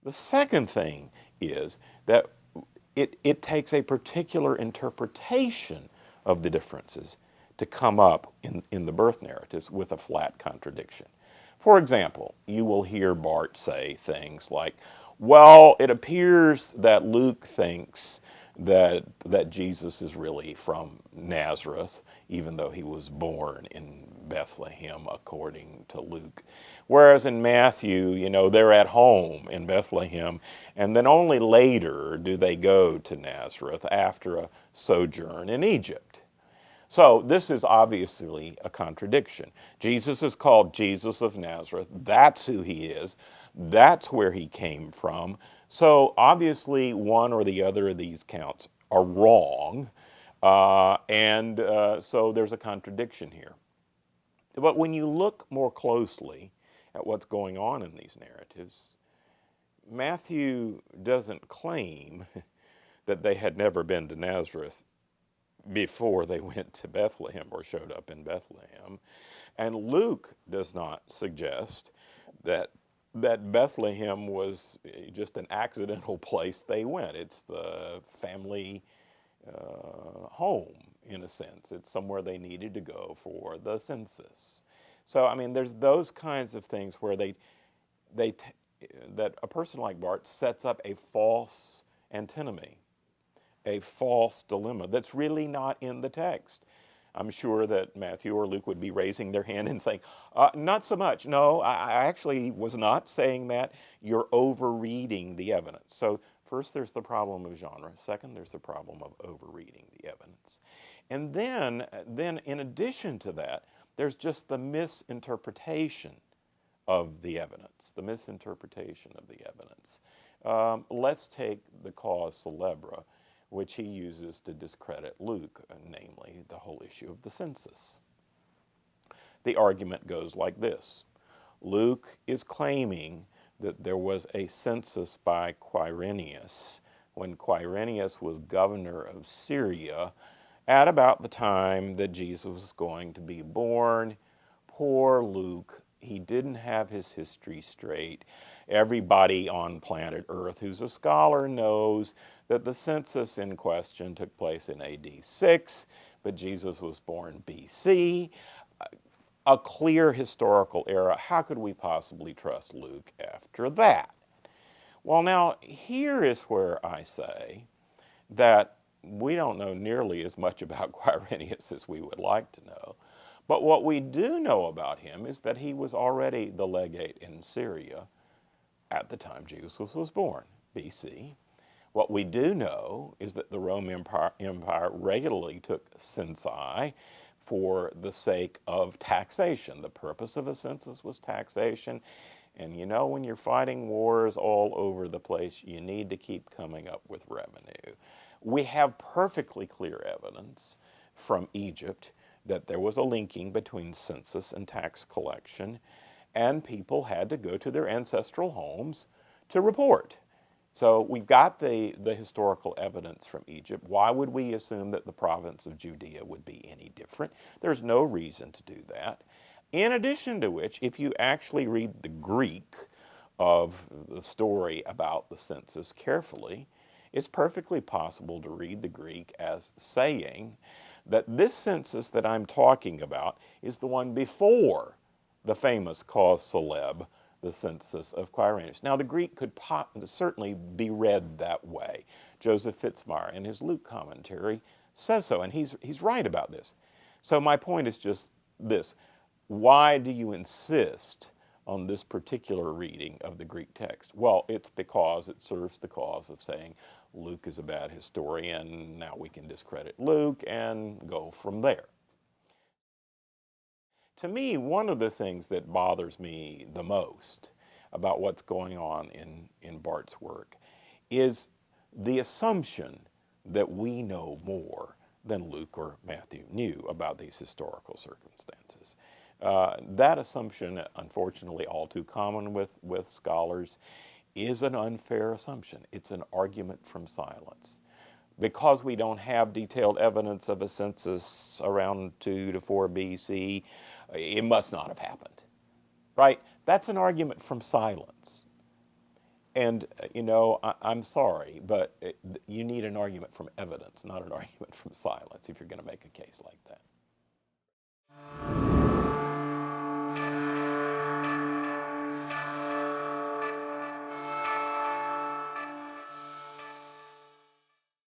The second thing is that it takes a particular interpretation of the differences to come up in the birth narratives with a flat contradiction. For example, you will hear Bart say things like, well, it appears that Luke thinks that Jesus is really from Nazareth, even though he was born in Bethlehem, according to Luke. Whereas in Matthew, they're at home in Bethlehem, and then only later do they go to Nazareth after a sojourn in Egypt. So this is obviously a contradiction. Jesus is called Jesus of Nazareth. That's who he is. That's where he came from. So obviously one or the other of these counts are wrong. So there's a contradiction here. But when you look more closely at what's going on in these narratives, Matthew doesn't claim that they had never been to Nazareth before they went to Bethlehem or showed up in Bethlehem. And Luke does not suggest that Bethlehem was just an accidental place they went. It's the family home, in a sense. It's somewhere they needed to go for the census. So, I mean, there's those kinds of things where that a person like Bart sets up a false antinomy, a false dilemma that's really not in the text. I'm sure that Matthew or Luke would be raising their hand and saying, not so much. No, I actually was not saying that. You're overreading the evidence. So first, there's the problem of genre. Second, there's the problem of overreading the evidence. And then in addition to that, there's just the misinterpretation of the evidence, the misinterpretation of the evidence. Let's take the cause célèbre, which he uses to discredit Luke, namely the whole issue of the census. The argument goes like this. Luke is claiming that there was a census by Quirinius when Quirinius was governor of Syria at about the time that Jesus was going to be born. Poor Luke, he didn't have his history straight. Everybody on planet Earth who's a scholar knows that the census in question took place in AD 6, but Jesus was born BC. A clear historical era. How could we possibly trust Luke after that? Well, now, here is where I say that we don't know nearly as much about Quirinius as we would like to know. But what we do know about him is that he was already the legate in Syria at the time Jesus was born, BC. What we do know is that the Roman Empire regularly took censi for the sake of taxation. The purpose of a census was taxation. And when you're fighting wars all over the place, you need to keep coming up with revenue. We have perfectly clear evidence from Egypt that there was a linking between census and tax collection, and people had to go to their ancestral homes to report. So we've got the historical evidence from Egypt. Why would we assume that the province of Judea would be any different? There's no reason to do that. In addition to which, if you actually read the Greek of the story about the census carefully, it's perfectly possible to read the Greek as saying that this census that I'm talking about is the one before the famous cause célèbre, the census of Quirinius. Now, the Greek could certainly be read that way. Joseph Fitzmyer, in his Luke commentary, says so, and he's right about this. So my point is just this. Why do you insist on this particular reading of the Greek text? Well, it's because it serves the cause of saying Luke is a bad historian, now we can discredit Luke and go from there. To me, one of the things that bothers me the most about what's going on in Bart's work is the assumption that we know more than Luke or Matthew knew about these historical circumstances. That assumption, unfortunately all too common with scholars, is an unfair assumption. It's an argument from silence. Because we don't have detailed evidence of a census around 2 to 4 BC, it must not have happened, right? That's an argument from silence. And, you know, I'm sorry, but you need an argument from evidence, not an argument from silence if you're going to make a case like that.